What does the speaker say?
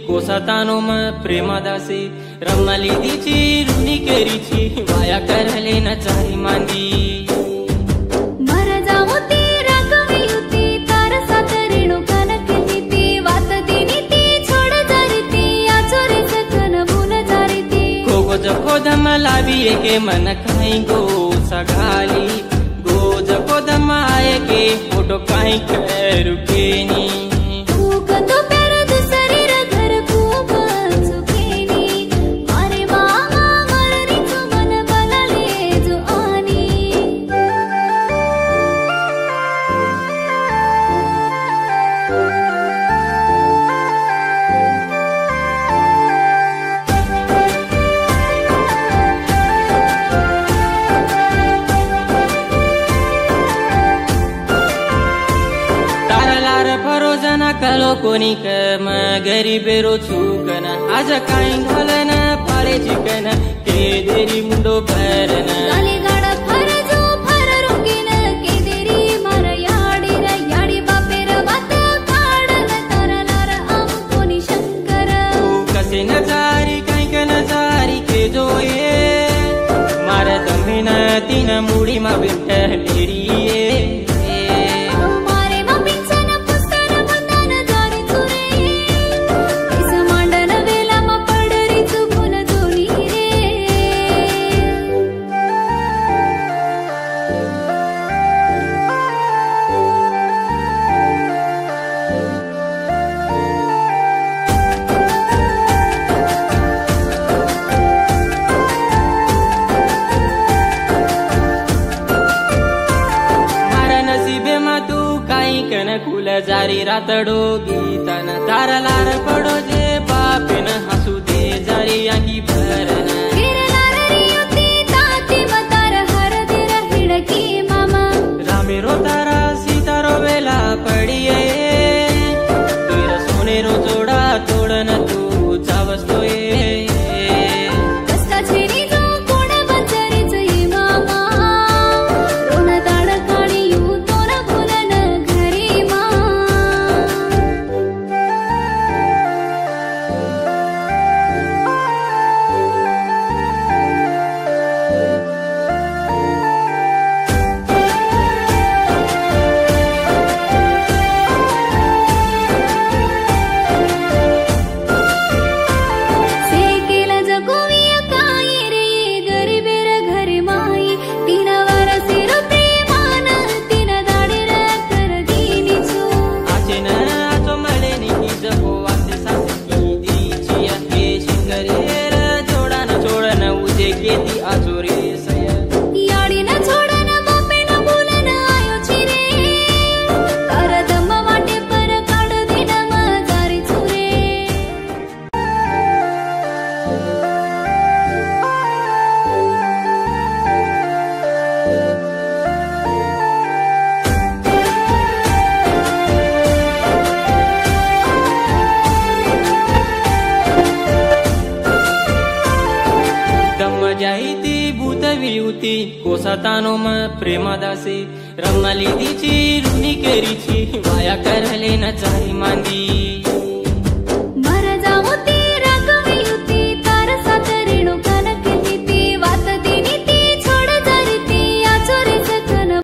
कोसातानो म प्रेमादासी रमली दीची रुनी केरीची वाया करले न चारी मांदी मर जाऊती रागवी होती तार सातरेणो कन केलीती वात दिनीती छोड जरीती आचोरे सकन बुन जारीती खोगो जखो धम लावी के मन खाई गो सगाली गो जखो धम आए के फोटो काई करू केनी कलो कोनी कम गरीबेरो छूकन आज काई घालन पाले चिकन के देरी मुंडो भरन काले गाड़ा फरजो फर रोकिन के देरी मार याडी र याडी बापेर बात काढन तरलार आम कोनी शंकर कसे नजारी काई का नजारी के जोये मार दमिना तीन मुड़ी मा बिंट लेरिये कुल जारी रातडो गीतन तारलार पडो जे बापेन हसू दे जारी अंगी भरन रामेरो तारा सीतारो वेला पडिये तुर सोनेरो जोडा तोडन तू जावस्तोये कोसातानो म प्रेमादासी रमली दीची रुनी केरीची वाया करले न चारी मांदी